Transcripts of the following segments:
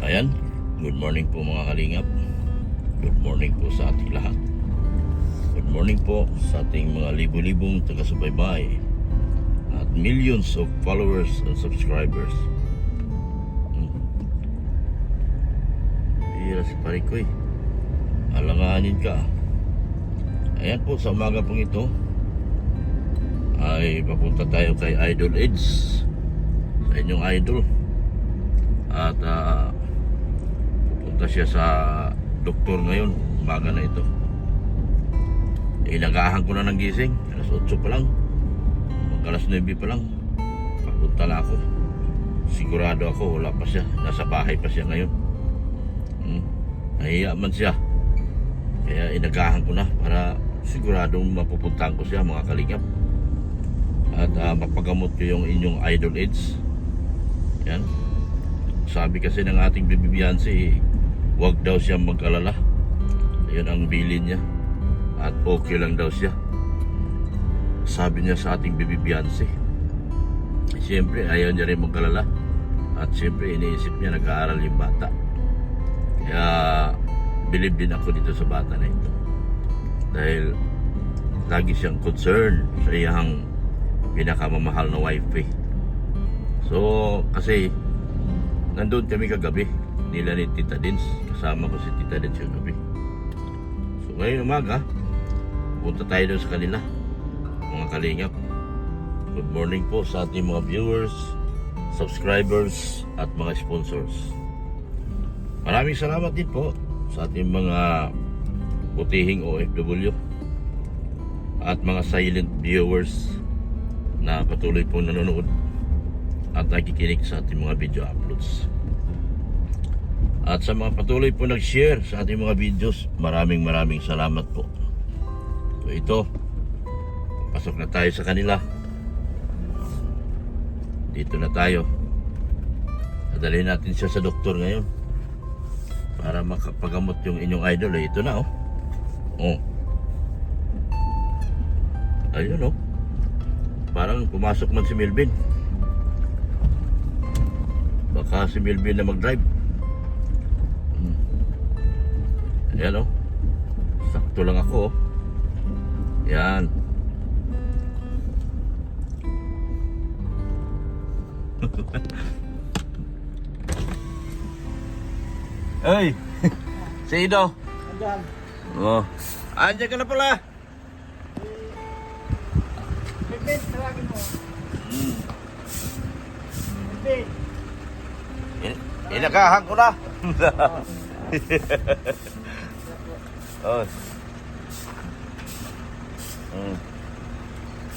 Ayan, good morning po mga kalingap. Good morning po sa ating lahat. Good morning po sa ating mga libu-libong taga-subaybay at millions of followers and subscribers. Bihira si Parikoy, alanganin ka. Ayan po, sa umaga pong ito ay papunta tayo kay Idol Eds, sa inyong idol. At pupunta siya sa doktor ngayon, umaga na ito. Inagahan ko na ng gising, alas 8 pa lang, alas 9 pa lang, papunta na ako. Sigurado ako wala pa siya, nasa bahay pa siya ngayon. Nahiya man siya, kaya inagahan ko na para siguradong mapupuntahan ko siya mga kalingap. At mapagamot ko yung inyong Idol Eds. Yan. Sabi kasi ng ating Bibi Beyonce, huwag daw siya mag-alala. Yun ang bilin niya. At okay lang daw siya. Sabi niya sa ating Bibi Beyonce. Siyempre ayaw niya rin mag-alala. At siyempre iniisip niya nag-aaral yung bata. Kaya believe din ako dito sa bata na ito. Dahil lagi siyang concern sa iyang pinakamamahal na wife. So kasi nandun kami kagabi nila ni Tita Dins, kasama ko si Tita Dins kagabi. So ngayon umaga punta tayo doon sa kanila mga kalingap. Good morning po sa ating mga viewers, subscribers at mga sponsors. Maraming salamat din po sa ating mga butihing OFW at mga silent viewers na patuloy po nanonood at nakikinig sa ating mga video uploads. At sa mga patuloy po nag-share sa ating mga videos, maraming salamat po. So ito, pasok na tayo sa kanila. Dito na tayo. Dadalhin natin siya sa doktor ngayon para makapagamot yung inyong idol. Ito na ayun parang pumasok man si Melvin. Baka si Melvin na mag-drive. Ayan sakto lang ako yan. Hey, si Ido. Andyan. Andyan ka na pala. Bibit, tawagin mo. Bibit. Inagahan ko na.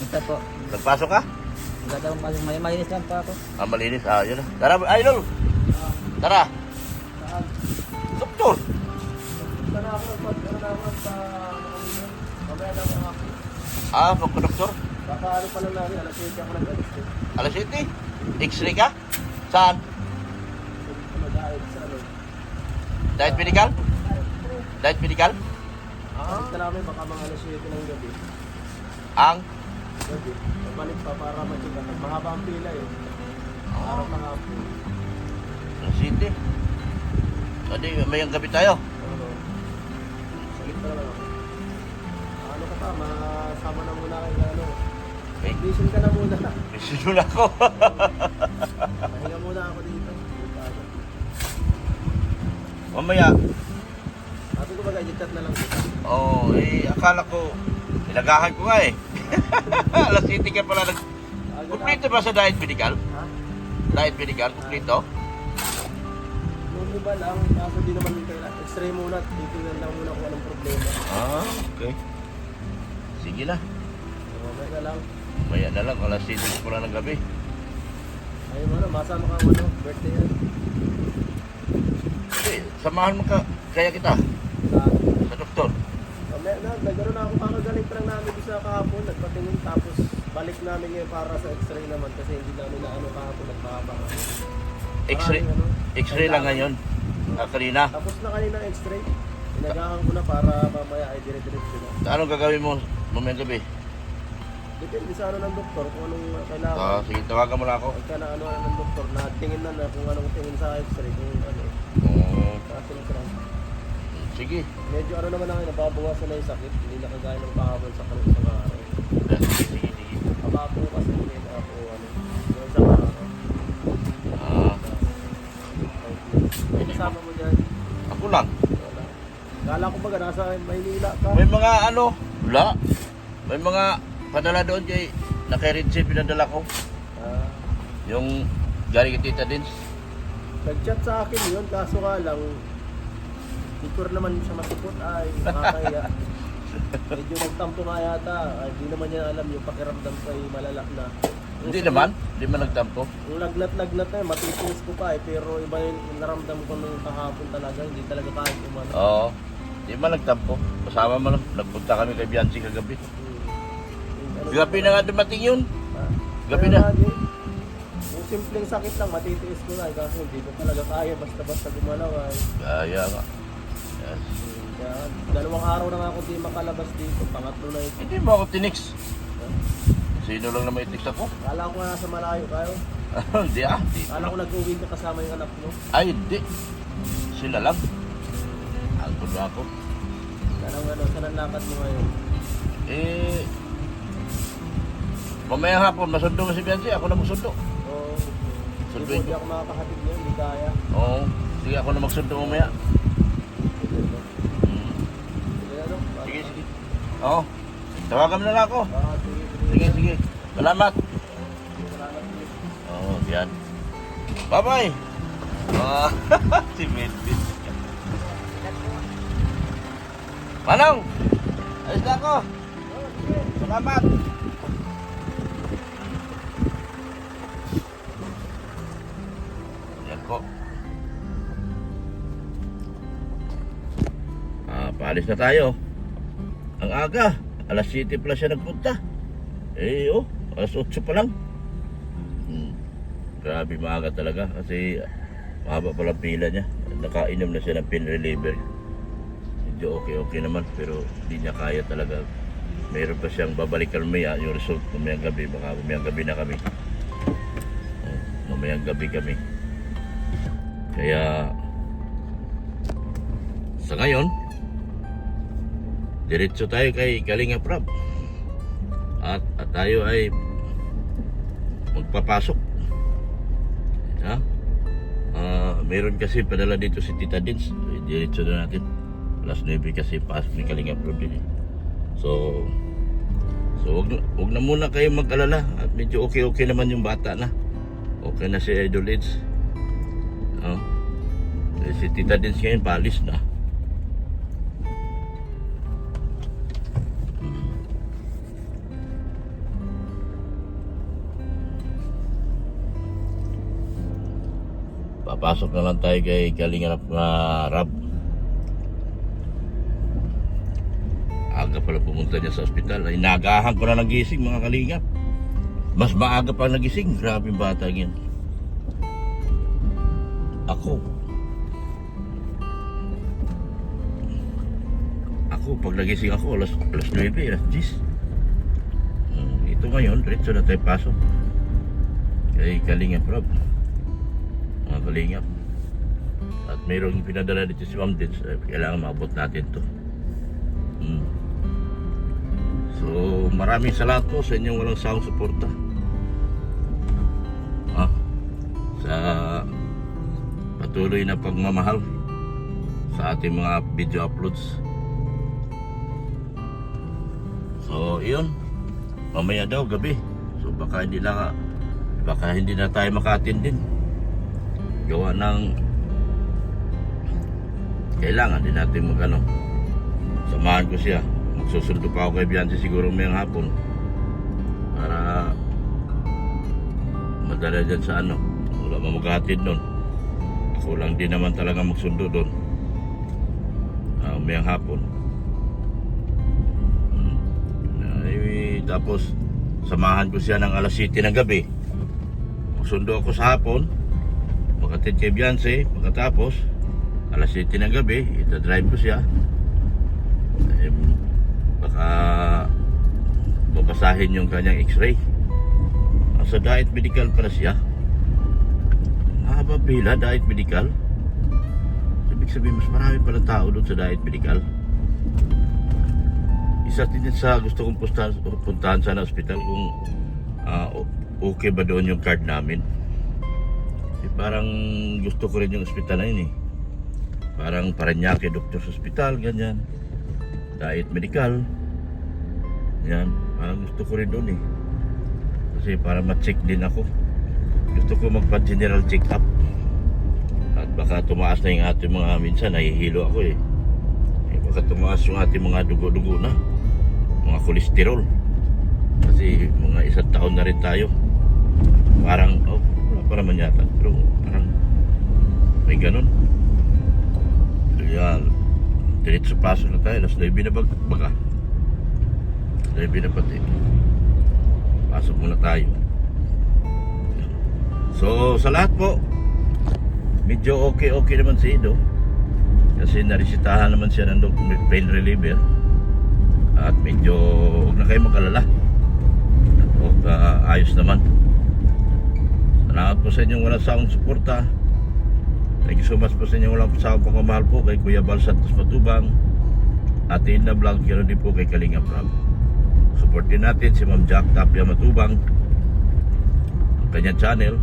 Ito po. Nagpasok ka? Maganda may malinis lang po ako. Malinis. Yun na. Tara, idol. Tara. Doktor. Sana ako sa mamaya lang ako. Magpa-doktor? Baka ano pa lang namin, alas 7 ako nag-alis. Alas 7? X-ray ka? Saan? Mag-aayos sa ano. Diet medical? Diet medical? Balik na namin baka mga alas 7 ng gabi. Ang? Gabi. Balik pa para mag-ikat. Mahaba ang pila Araw mahapon. Alas 7? Adi, mayang gabi tayo. Salit pa naman ako. Ano ka pa, masama na muna kayo ano. Okay. Vision ka na muna. Bisunod ako. Pahinga muna ako dito. Mamaya. Sabi ko ba chat na lang kita. Akala ko, nilagahan ko nga Alas 7 ka pala Kumplito ba sa diet medical? Ha? Diet medical, kumplito? Noon ba lang, kaso di naman kailangan. X-ray muna, titignan lang muna kung anong problema. Okay. Sige na. Mamaya na lang. Maya na lang, alas 7 pala ng gabi. Ayun mo na, masama ka birthday yan. Okay, samahan mo kaya kita sa doktor. Mamaya na, nagkaroon na ako kakagaling pa lang namin sa kahapon, nagpatingin tapos balik namin ngayon para sa x-ray naman kasi hindi namin na ano kahapon nagpahaba. X-ray lang ngayon. Kanina. Tapos na kanina x-ray. Inagahan ko na para mamaya ay dire-diretso na. Anong gagawin mo mamayang gabi? Depende sa ano ng doktor, kung anong kailangan. Sige, tawagan mo lang ako. Pagka na ano ng doktor, na tingin na kung anong tingin sa x-ray, kung ano, Oo. sa silicon. Sige. Medyo ano naman ako, nababawasan na yung sakit, hindi na kagaya ng kahapon sa kanong isang araw. Sige. Kapapo kasi hindi na ako, ano, yung isang araw. Ah, May kasama mo dyan, ako lang. wala. Kala ko baga nasa Maynila ka. May mga ano, wala. May mga padala doon kay naka-receive pinadala ko. Ah, Yung galing kay Tita Dins. nag-chat sa akin yun, kaso nga lang, Victor naman siya masipot ay nakakaya. Medyo nagtampo nga yata, ay di naman niya alam yung pakiramdam ko ay malalak na. Hindi naman. Hindi man nagtampo. Yung lagnat-lagnat na yun, matitiis ko pa eh, pero iba yung naramdam ko nung kahapon talaga, hindi talaga kahit umano. Oo. Hindi man nagtampo. Kasama mo lang. Nagpunta kami kay Bianchi kagabi. Gabi na nga dumating yun. Gabi na. Yung simpleng sakit lang, matitiis ko na eh, kasi hindi ko talaga kaya basta-basta gumalaw ay. Kaya nga. Yes. Kaya, 2 araw na nga ako di makalabas dito, pangatlo na ito. Hindi mo ako tinix. Sino lang naman itix ako? Kala ko nga nasa malayo kayo. Hindi ah. Di. Kala ko nag-uwi ka kasama yung anak mo. Ay, hindi. Sila lang. Angkod na ako. Saan ang lakad mo ngayon? Eh, mamayang hapon, masundo nga si Bianchi. Ako na magsundo. Oo. Sunduin Hindi ko. ako makakahatid mo, hindi kaya. Oo. Sige, ako na magsundo mamaya. Hmm. Sige, ano? Sige. Oo. Tawagan mo na lang ako. Sige. Salamat. Salamat ulit. Oo, yan. Bye-bye. Si Melvin. Manong! Alis na ako. Salamat. Yan po. Paalis na tayo. Ang aga. Alas 7 pala siya nagpunta. Alas 8 pa lang. Grabe maaga talaga kasi mahaba pala pila niya. Nakainom na siya ng pain reliever. Medyo okay naman pero hindi niya kaya talaga. Meron pa siyang babalikan mamaya yung result mamayang gabi. Baka mamayang gabi na kami. Mamayang gabi kami. Kaya sa ngayon diretso tayo kay Kalinga Prab at tayo ay magpapasok. Ha? Meron kasi padala dito si Tita Dins. Diretso na natin. Alas 9 kasi pasok ni Kalinga Prab din eh. So wag na muna kayo mag-alala at medyo okay naman yung bata na. Okay na si Idol Eds. Si Tita Dins ngayon palis na. Papasok na lang tayo kay Kalinga Rab. Aga pala pumunta niya sa ospital. Inagahan ko na nagising mga kalingap. Mas maaga pa nagising. Grabe yung bata yan. Ako pag nagising ako alas 9, alas 10. Ito ngayon, diretso na tayo pasok kay Kalinga Prab. Mga kalingap. At mayroong pinadala dito si Ma'am Dins. Kailangan maabot natin to. So maraming salamat po sa inyong walang sawang suporta sa patuloy na pagmamahal sa ating mga video uploads. So iyon, mamaya daw gabi. So baka hindi na tayo maka-attend din. Gawa ng kailangan din natin samahan ko siya. Magsusundo pa ako kay Bianchi siguro mayang hapon para madala dyan sa wala mamaghatid nun. Ako lang din naman talaga magsundo doon mayang hapon. Tapos samahan ko siya ng alas 7 ng gabi. Magsundo ako sa hapon, makatid kay Bianchi. Pagkatapos alas 7 ng gabi itadrive ko siya. Baka babasahin yung kanyang x-ray. Sa diet medical pala siya. Mahaba pila, diet medical. Ibig sabihin, mas marami pala tao doon sa diet medical. Isa din sa gusto kong puntahan sana hospital kung okay ba doon yung card namin. Parang gusto ko rin yung hospital na yun eh. Parang Parañaque Doctors Hospital, ganyan. Diet medical. Yan, parang gusto ko rin doon eh. Kasi para ma-check din ako. Gusto ko magpa-general check-up. At baka tumaas na yung ating mga, minsan nahihilo ako eh. Baka tumaas yung ating mga dugo-dugo na. Mga kolesterol. Kasi mga 1 taon na rin tayo. Parang, wala pa naman yata. Pero parang may ganun. Kaya, diretso pasok na tayo. Alas 9 na baga. 9 na pati. Pasok muna tayo. So, sa lahat po, medyo okay naman si Ido. Kasi narisitahan naman siya ng pain reliever. At medyo, huwag na kayo mag-alala. Ayos naman. Salamat po sa inyong walang sawang suporta. Thank you so much po sa inyong walang sawang pagmamahal po kay Kuya Bal Santos Matubang. At Inna Vlog, ganoon din po kay Kalinga Prab. Supportin natin si Ma'am Jack Tapia Matubang, ang kanyang channel.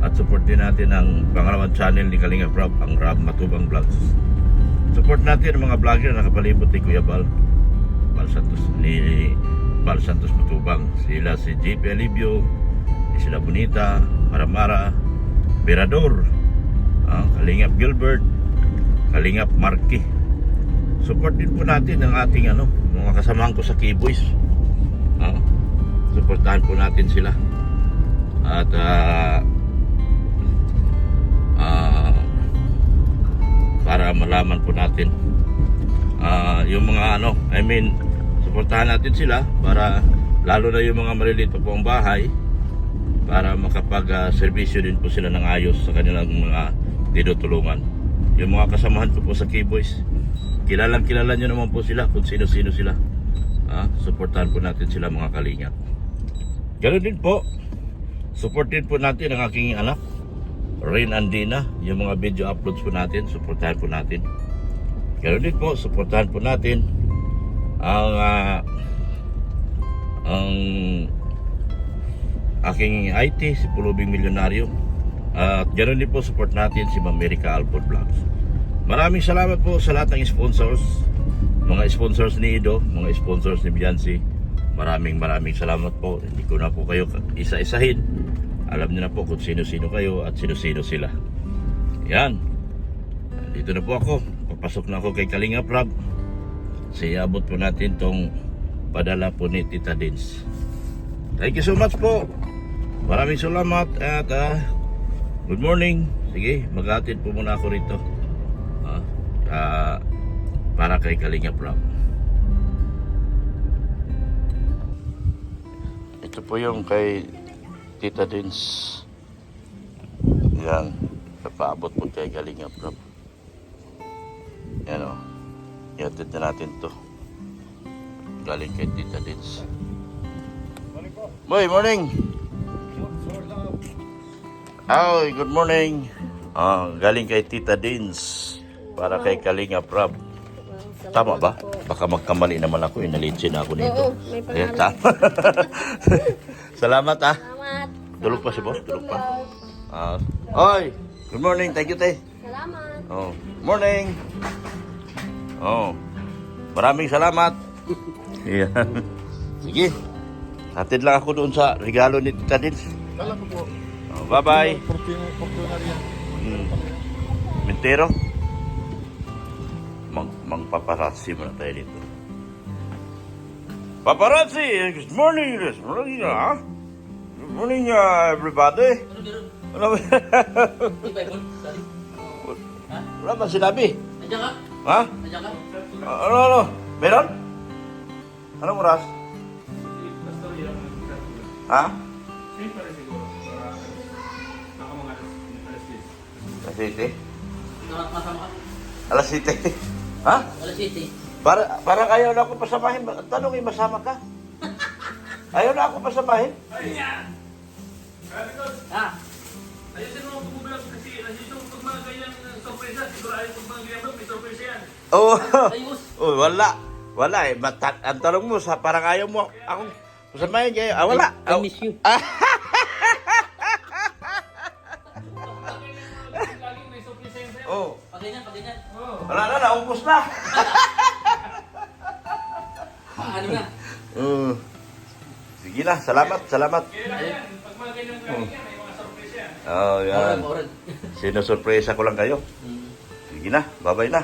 At supportin natin ang pangalawang channel ni Kalinga Prab, ang Rab Matubang Vlogs. Support natin ang mga vlogger na nakapalibot ni Kuya Bal Santos, ni Bal Santos Matubang. Sila si JP Alibio, sila Bonita, Maramara, Berador, Kalingap Gilbert, Kalingap Marky. Support din po natin ang ating mga kasamahan ko sa Keyboys. Supportahan po natin sila. At para malaman po natin yung mga supportahan natin sila para lalo na yung mga maliliit pa po ang bahay para makapag-serbisyo din po sila ng ayos sa kanilang mga tinutulungan. Yung mga kasamahan ko po sa Keyboys, kilala nyo naman po sila kung sino-sino sila. Supportahan po natin sila mga kalingap. Ganoon din po, supportin po natin ang aking anak Rain Andina. Yung mga video uploads po natin, supportahan po natin. Ganoon din po, supportahan po natin ang aking IT, si Pulubing Milyonaryo. At ganoon din po, support natin si Ma'am America Alford Vlogs. Maraming salamat po sa lahat ng sponsors, mga sponsors ni Ido, mga sponsors ni Biancy. Maraming salamat po. Hindi ko na po kayo isa-isahin. Alam niyo na po kung sino-sino kayo at sino-sino sila. Yan. Dito na po ako. Papasok na ako kay Kalinga Prab. Siabot po natin tong padala po ni Tita Dins. Thank you so much po. Maraming salamat at good morning. Sige, maghatid po muna ako rito. Para kay Kalinga Prab. Ito po yung kay Tita Dins. Yan. Napaabot po kay Kalinga Prab. Yan o. Ihatid na natin to. Galing kay Tita Dins. Boy, morning! Ay, good morning! Galing kay Tita Dins. Para kay Kalinga Prab. Tama ba? Baka magkamali naman ako. Inalitsin na ako nito. Oo, may pangalan. Tama. Salamat Salamat. Tulog pa si boss? Tulog pa? Oy! Good morning. Thank you, te. Salamat. Morning! Maraming salamat. Yan. Sige. Hatid lang ako doon sa regalo ni Tita Dins. Kala ko po. Bye-bye. Fortuner yan. Mintero. Magpaparazzi muna tayo dito. Paparazzi! Good morning! Good morning, Good morning, everybody! Wala ba sinabi? Nandiyan ka? Ha? Nandiyan ka? Ano? Meron? Anong oras? Ha? Alas 7? Masama ka? Alas 7? Ha? Alas 7. Para ayaw na ako pasamahin. Tanong masama ka? Ayaw na ako pasamahin. Ah, Ayusin mo ang tumubilang kasi nandito pag mga ganyang sorpresa, siguro ayaw pag mga ganyan may sorpresa yan. Oo. ayos. Oh, wala. Wala eh. Ang tanong mo, parang ayaw mo akong pasamahin kayo. Ah, wala. I miss you. Laging may sorpresa yan sa'yo. Oh. Pag ganyan. Wala na, naubos na. Ano na? Sige na, salamat. Kaya lang yan, pag mga ganyang galing yan, may mga sorpresa yan. Oh, yan. Oran. Sinusurpresa ko lang kayo. Sige na, bye-bye na.